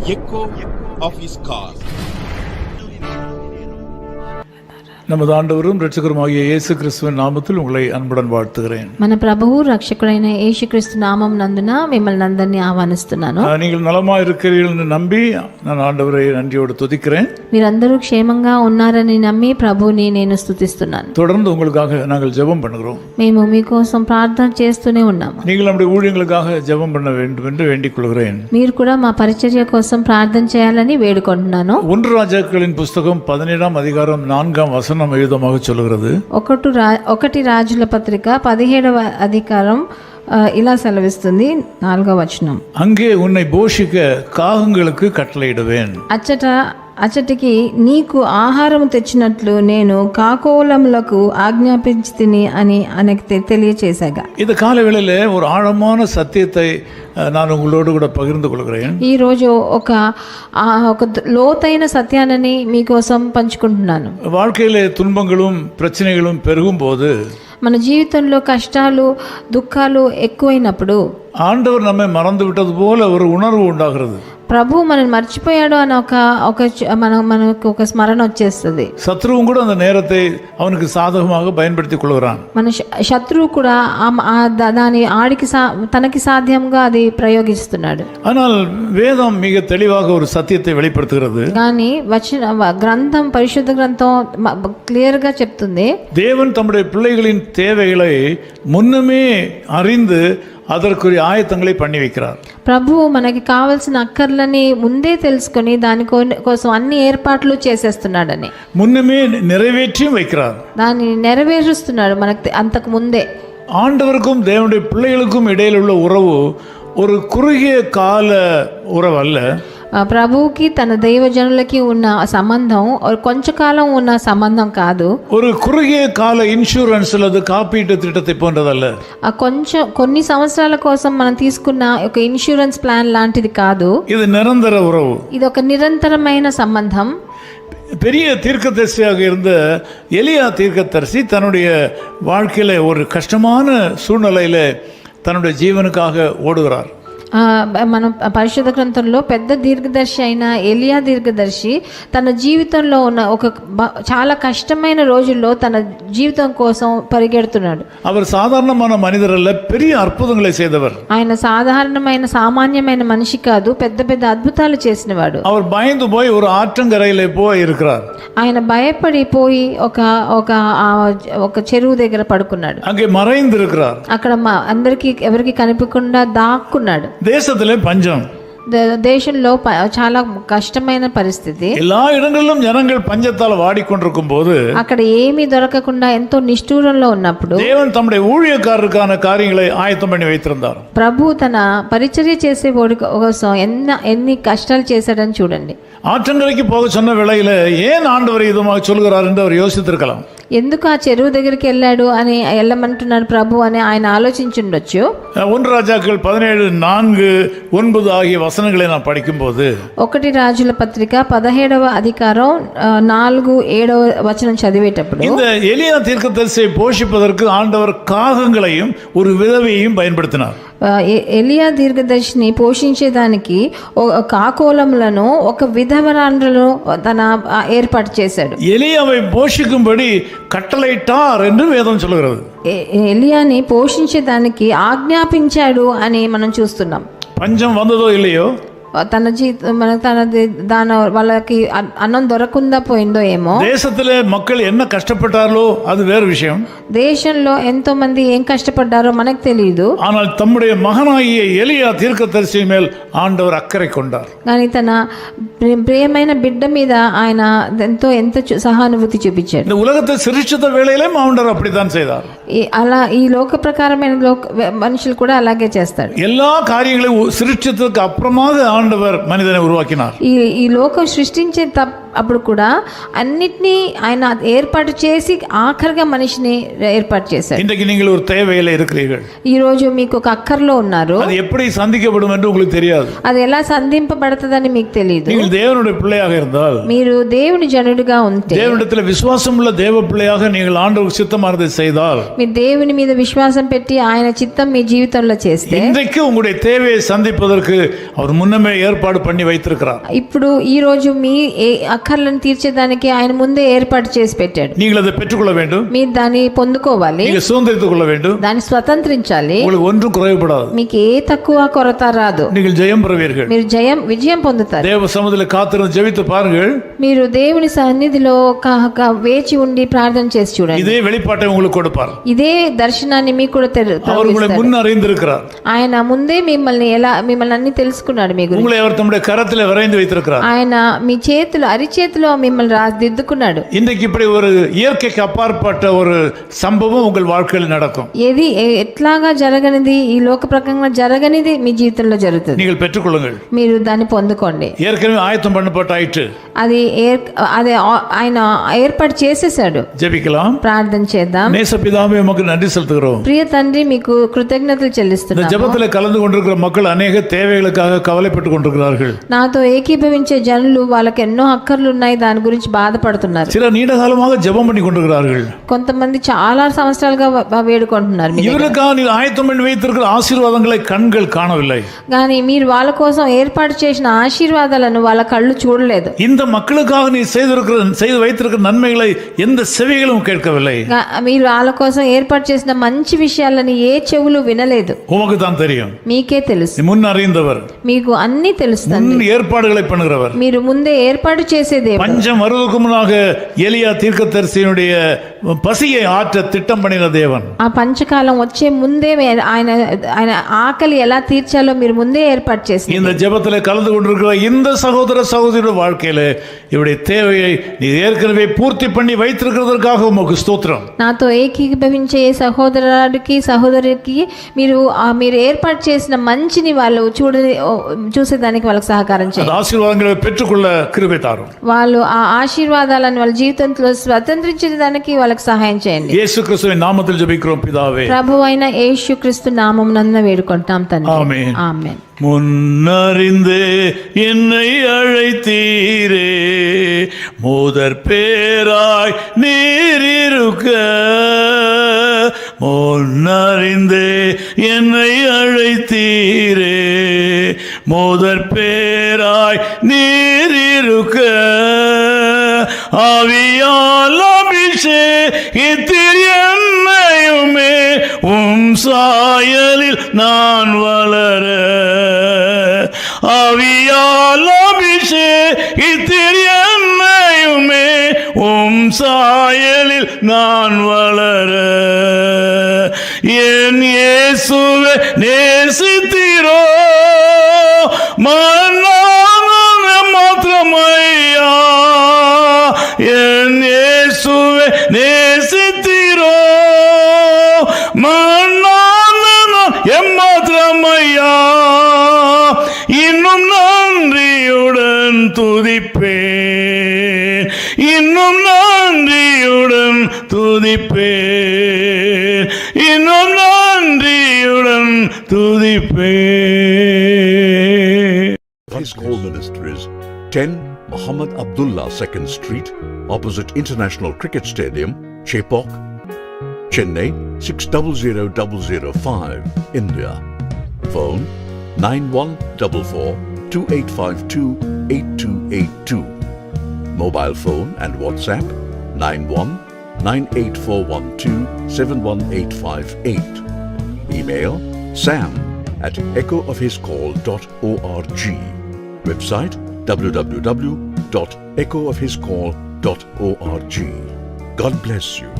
echo of his call. நமது ஆண்டவரும் இரட்சகருமாகிய இயேசு கிறிஸ்துவின் நாமத்தில் உங்களை அன்புடன் வாழ்த்துகிறேன். మన ప్రభువు రక్షకుడైన యేసుక్రీస్తు నామం నందున మిమ్మల్ని అందరినీ ఆహ్వానిస్తున్నాను. நீங்கள் நலமாக இருக்கிறீர்கள் என்று நம்பி நான் ஆண்டவரை நன்றியோடு துதிக்கிறேன். మీరందరూ క్షేమంగా ఉన్నారని నమ్మి ప్రభువుని నేను స్తుతిస్తున్నాను. தொடர்ந்து உங்களுக்காக நாங்கள் ஜெபம் பண்ணுகிறோம். మేము మీకోసం ప్రార్థన చేస్తూనే ఉన్నాము. நீங்கள் நம்முடைய ஊழியங்களுக்காக ஜெபம் பண்ண வேண்டும் என்று வேண்டிக் கொள்கிறேன். మీరు కూడా మా పరిచర్య కోసం ప్రార్థన చేయాలని వేడుకుంటున్నాను. 1 ராஜாக்களின் புஸ்தகம் 17ஆம் அதிகாரம் 4ஆம் வசனம் எழுதமாக சொல்கிறது. 1 రాజుల పత్రిక 17వ అధికారం ఇలా సెలవిస్తుంది 4వ వచనం. அங்கே உன்னை போஷிக்க காகங்களுக்கு கட்டளையிடுவேன். అచ్చటికి నీకు ఆహారం తెచ్చినట్లు నేను కాకోలములకు ఆజ్ఞాపించితిని అని ఆయనకు తెలియచేశాగా. இந்த காலவேளையில் ஒரு ஆழமான சத்தியத்தை நான் உங்களோடு கூட பகிர்ந்து கொள்கிறேன். ఈ రోజు ఒక లోతైన సత్యాన్ని మీకోసం పంచుకుంటున్నాను. வாழ்க்கையிலே துன்பங்களும் பிரச்சனைகளும் பெருகும் போது, మన జీవితంలో కష్టాలు దుఃఖాలు ఎక్కువైనప్పుడు ஆண்டவர் நம்மை மறந்து விட்டது போல ஒரு உணர்வு உண்டாகிறது. ప్రభు మనల్ని మర్చిపోయాడు అని మనకు ఒక స్మరణ వచ్చేస్తుంది. சத்ருவும் கூட அந்த நேரத்தை அவனுக்கு சாதகமாக பயன்படுத்திக் கொள்கிறான். మన శత్రువు కూడా దాని తనకి సాధ్యంగా అది ప్రయోగిస్తున్నాడు. ஆனால் வேதம் மிக தெளிவாக ஒரு சத்தியத்தை வெளிப்படுத்துகிறது. కానీ గ్రంథం పరిశుద్ధ గ్రంథం క్లియర్ గా చెప్తుంది, தேவன் தம்முடைய பிள்ளைகளின் தேவைகளை முன்னமே அறிந்து அதற்குரிய ஆயத்தங்களை பண்ணி வைக்கிறார். ప్రభువు మనకి కావాల్సిన అక్కర్లని ముందే తెలుసుకొని దాని కోసం అన్ని ఏర్పాట్లు చేసేస్తున్నాడని, முன்னமே நிறைவேற்றியும் வைக்கிறார். దాన్ని నెరవేరుస్తున్నాడు మనకి అంతకు ముందే. ஆண்டவருக்கும் தேவனுடைய பிள்ளைகளுக்கும் இடையில் உள்ள உறவு ஒரு குறுகிய கால உறவு அல்ல. ప్రభువుకి తన దైవజనులకి ఉన్న సంబంధం కొంచెంకాలం ఉన్న సంబంధం కాదు. ஒரு குறுகிய கால இன்சூரன்ஸ் அல்லது காப்பீட்டு திட்டத்தை போன்றதல்ல. కొన్ని సంవత్సరాల కోసం మనం తీసుకున్న ఒక ఇన్సూరెన్స్ ప్లాన్ లాంటిది కాదు. இது நிரந்தர உறவு. ఇది ఒక నిరంతరమైన సంబంధం. பெரிய தீர்க்கதரிசியாக இருந்த எலியா தீர்க்கதரிசி தன்னுடைய வாழ்க்கையில ஒரு கஷ்டமான சூழ்நிலையில தன்னுடைய ஜீவனுக்காக ஓடுகிறார். మనం పరిశుద్ధ గ్రంథంలో పెద్ద దీర్ఘదర్శి అయిన ఎలియా దీర్ఘదర్శి తన జీవితంలో ఉన్న ఒక చాలా కష్టమైన రోజుల్లో తన జీవితం కోసం పరిగెడుతున్నాడు. அவர் சாதாரணமான மனிதர் அல்ல, பெரிய அற்புதங்களை செய்தவர். ఆయన సాధారణమైన సామాన్యమైన మనిషి కాదు, పెద్ద పెద్ద అద్భుతాలు చేసినవాడు. அவர் பயந்து போய் ஒரு ஆற்றங்கரையிலே போய் இருக்கிறார். ఆయన భయపడిపోయి ఒక చెరువు దగ్గర పడుకున్నాడు. அங்கே மறைந்து இருக்கிறார். అక్కడ అందరికి ఎవరికి కనిపించకుండా దాక్కున్నాడు. தேசத்திலே பஞ்சம். దేశంలో చాలా కష్టమైన పరిస్థితి. எல்லா இடங்களிலும் ஜனங்கள் பஞ்சத்தால் வாடிக்கொண்டிருக்கும் போது, అక్కడ ఏమీ దొరకకుండా ఎంతో నిష్ఠూరంలో ఉన్నప్పుడు தேவன் தம்முடைய ஊழியக்காரருக்கான காரியங்களை ஆயத்தம் பண்ணி வைத்திருந்தார். ప్రభు తన పరిచర్య చేసే వాడి కోసం ఎన్ని కష్టాలు చేశాడని చూడండి. ஆற்றங்கரைக்கு போக சொன்ன வேளையில ஏன் ஆண்டவர் இதுமாக சொல்கிறார் என்று அவர் யோசித்திருக்கலாம். ఎందుకు ఆ చెరువు దగ్గరికి వెళ్ళాడు అని వెళ్ళమంటున్నాడు ప్రభు అని ఆయన ఆలోచించుండొచ్చు. 1 ராஜாக்கள் 17:4-9 ஆகிய வசனங்களை நான் படிக்கும்போது, 1 రాజుల పత్రిక 17వ అధికారం 4-7వ వచనం చదివేటప్పుడు, இந்த எலியா தீர்க்கதரிசியை போஷிப்பதற்கு ஆண்டவர் காகங்களையும் ஒரு விதவையையும் பயன்படுத்தினார். ఎలియా దీర్ఘదర్శిని పోషించేదానికి కాకోలములను ఒక విధవరాండ్రను తన ఏర్పాటు చేశాడు. எலியாவை போஷிக்கும்படி கட்டளையிட்டார் என்று வேதம் சொல்கிறது. ఎలియాని పోషించేదానికి ఆజ్ఞాపించాడు అని మనం చూస్తున్నాం. பஞ்சம் வந்ததோ இல்லையோ, వాళ్ళకి అన్నం దొరకకుండా పోయిందో ఏమో, தேசத்திலே மக்கள் என்ன கஷ்டப்பட்டாரோ அது வேறு விஷயம். దేశంలో ఎంతో మంది ఏం కష్టపడ్డారో మనకు తెలియదు. ஆனால் தம்முடைய மகனாகிய எலியா தீர்க்கதரிசி மேல் ஆண்டவர் அக்கறை கொண்டார். కానీ తన ప్రియమైన బిడ్డ మీద ఆయన ఎంతో సహానుభూతి చూపించాడు. இந்த உலகத்தை சிருஷ்டித்த வேளையிலும் ஆண்டவர் அப்படித்தான் செய்தார். అలా ఈ లోక ప్రకారమైన మనుషులు కూడా అలాగే చేస్తాడు. எல்லா காரியங்களையும் சிருஷ்டித்ததுக்கு அப்புறமாக ஆண்டவர் மனிதனை உருவாக்கினார். ఈ లోకం సృష్టించే అప్పుడు కూడా అన్నిటినీ ఆయన ఏర్పాటు చేసి ఆఖరిగా మనిషిని ఏర్పాటు చేశారు. இன்றைக்கு நீங்கள் ஒரு தேவையில இருக்கிறீர்கள். ఈ రోజు మీకు ఒక అక్కర్లో ఉన్నారు. அது எப்படி சந்திக்கப்படும் என்று உங்களுக்கு தெரியாது. అది ఎలా సంధింపబడతదని మీకు తెలియదు. நீங்கள் தேவனுடைய பிள்ளையாக இருந்தால், మీరు దేవుని జనుడిగా ఉంటే, தேவனிடத்தில் விசுவாசம் உள்ள தேவ பிள்ளையாக நீங்கள் ஆண்டவருக்கு சித்தமானதை செய்தால், మీరు దేవుని మీద విశ్వాసం పెట్టి ఆయన చిత్తం మీ జీవితంలో చేస్తే இன்றைக்கு உங்களுடைய தேவையை சந்திப்பதற்கு அவர் முன்னமே ஏற்பாடு பண்ணி வைத்திருக்கிறார். ఇప్పుడు ఈ రోజు మీ అక్కర్లను తీర్చేదానికి ఆయన ముందే ఏర్పాటు చేసి పెట్టాడు. நீங்கள் அதை பெற்றுக்கொள்ள வேண்டும், మీరు దాన్ని పొందుకోవాలి, நீங்கள் சுதந்திரித்துக் கொள்ள வேண்டும், దాన్ని స్వతంత్రించాలి. உங்களுக்கு ஒன்றும் குறைவுபடாது, మీకు ఏ తక్కువ కొరత రాదు, நீங்கள் ஜெயம் பெறுவீர்கள். మీరు విజయం పొందుతారు. தேவ சமூகத்தில் காத்திருந்து ஜெபித்து பாருங்கள். మీరు దేవుని సన్నిధిలో వేచి ఉండి ప్రార్థన చేసి చూడండి. இதே வெளிப்பாட்டை உங்களுக்கு கொடுப்பார். ఇదే దర్శనాన్ని మీకు కూడా அவர் உங்களை முன் அறிந்திருக்கிறார். ఆయన ముందే మిమ్మల్ని అన్ని తెలుసుకున్నాడు. మీ గురించి உங்களை அவர் தம்முடைய கரத்திலே வரைந்து வைத்திருக்கிறார். ఆయన మీ చేతులు అరిచేతిలో మిమ్మల్ని దిద్దుకున్నాడు. இன்றைக்கு இப்படி ஒரு இயற்கைக்கு அப்பாற்பட்ட ஒரு சம்பவம் உங்கள் வாழ்க்கையில் நடக்கும். ఏది ఎట్లాగా జరగనిది, ఈ లోక ప్రకారంగా జరగనిది మీ జీవితంలో జరుగుతుంది. நீங்கள் பெற்றுக்கொள்ளுங்கள், మీరు దాన్ని పొందుకోండి. ஏற்கனவே ஆயத்தம் பண்ணப்பட்டாயிற்று, అది ఆయన ఏర్పాటు చేసేసాడు. ஜெபிக்கலாம், ప్రార్థన చేద్దాం. நேசபிதாவே உமக்கு நன்றி செலுத்துகிறோம். ప్రియ తండ్రి మీకు కృతజ్ఞతలు இந்த చెల్లిస్తున్నాను. ஜெபத்தில் கலந்து கொண்டிருக்கிற மக்கள் அநேக தேவைகளுக்காக கவலைப்பட்டு கொண்டிருக்கிறார்கள். నాతో ఏకీభవించే జనులు వాళ్ళకి ఎన్నో అక్కర్లు ఉన్నాయి, దాని గురించి బాధపడుతున్నారు. சிலர் நீண்ட காலமாக ஜெபம் பண்ணி கொண்டிருக்கிறார்கள். కొంతమంది చాలా సంవత్సరాలుగా వేడుకుంటున్నారు. இவர்களுக்காக நீ ஆயத்தம் பண்ணி வைத்திருக்கிற ஆசீர்வாதங்களை கண்கள் காணவில்லை. కానీ మీరు వాళ్ళ కోసం ఏర్పాటు చేసిన ఆశీర్వాదాలను వాళ్ళ కళ్ళు చూడలేదు. இந்த மக்களுக்காக நீ செய்து வைத்திருக்கிற நன்மைகளை எந்த செவிகளும் கேட்கவில்லை. మీరు వాళ్ళ కోసం ఏర్పాటు చేసిన మంచి విషయాలని ఏ చెవులు వినలేదు. உமக்கு தான் தெரியும், మీకే తెలుసు, நீ முன் அறிந்தவர், మీకు అన్ని తెలుస్తుంది. முன் ஏற்பாடுகளை பண்ணுகிறவர். మీరు ముందే ఏర్పాటు చేసేదే. பஞ்சம் வருவதற்கு முன்னாக எலியா தீர்க்கதரிசியினுடைய பசியை ஆற்ற திட்டம் பண்ணின தேவன். ఆ పంచకాలం వచ్చే ముందే ఆయన ఆకలి ఎలా తీర్చాలో మీరు ముందే ఏర్పాటు చేసి இந்த ஜெபத்தில் கலந்து கொண்டிருக்கிற இந்த சகோதர சகோதரியோட வாழ்க்கையில இவருடைய தேவையை நீ ஏற்கனவே பூர்த்தி பண்ணி வைத்திருக்கிறதற்காக உமக்கு ஸ்தோத்திரம். నాతో ఏకీభవించే సహోదరికి మీరు ఏర్పాటు చేసిన మంచిని వాళ్ళు చూసేదానికి వాళ్ళకి సహకారం చేయండి. ఆశీర్వాదங்களை பெற்றுக்கொள்ள கிருபை தாரும். వాళ్ళు ఆ ఆశీర్వాదాలను వాళ్ళ జీవితంలో స్వతంత్రించడానికి వాళ్ళకి సహాయం చేయండి. యేసు క్రీస్తువిன் நாமத்தில் ஜெபிக்கிறோம் பிதாவே. ప్రభువైన యేసుక్రీస్తు నామమునందు వేడుకుంటాం తండ్రి. ஆமென். ఆమేన్. முன்னறிந்தே என்னை அழைத்தீரே, முதற் பேராய் நீரிருக்க. முன்னறிந்தே என்னை அழைத்தீரே, முதற் பேராய் நீரிருக்க. ஆவியால் அபிஷேகித்தீர் என்னையுமே, உம் சாயலில் நான் வளர. ஆவியால் அபிஷேகித்தீர் என்னையுமே, உம் சாயலில் நான் வளர. என் இயேசுவே நேசித்தீரோ, மாத்திரமையா. என் இயேசுவே நேசித்தீரோ, எம்மாத்திரமையா. இன்னும் நன்றியுடன் துதிப்பேன், இன்னும் நன்றியுடன் துதிப்பேன், இன்னும் நன்றியுடன் துதிப்பேன். His Call Ministries, 10 Muhammad Abdullah 2nd Street, opposite International Cricket Stadium, Chepauk, Chennai 600005, India. Phone 9144-2852-8282. Mobile phone and WhatsApp 919841271858. Email sam@echoofhiscall.org. Website www.echoofhiscall.org. God bless you.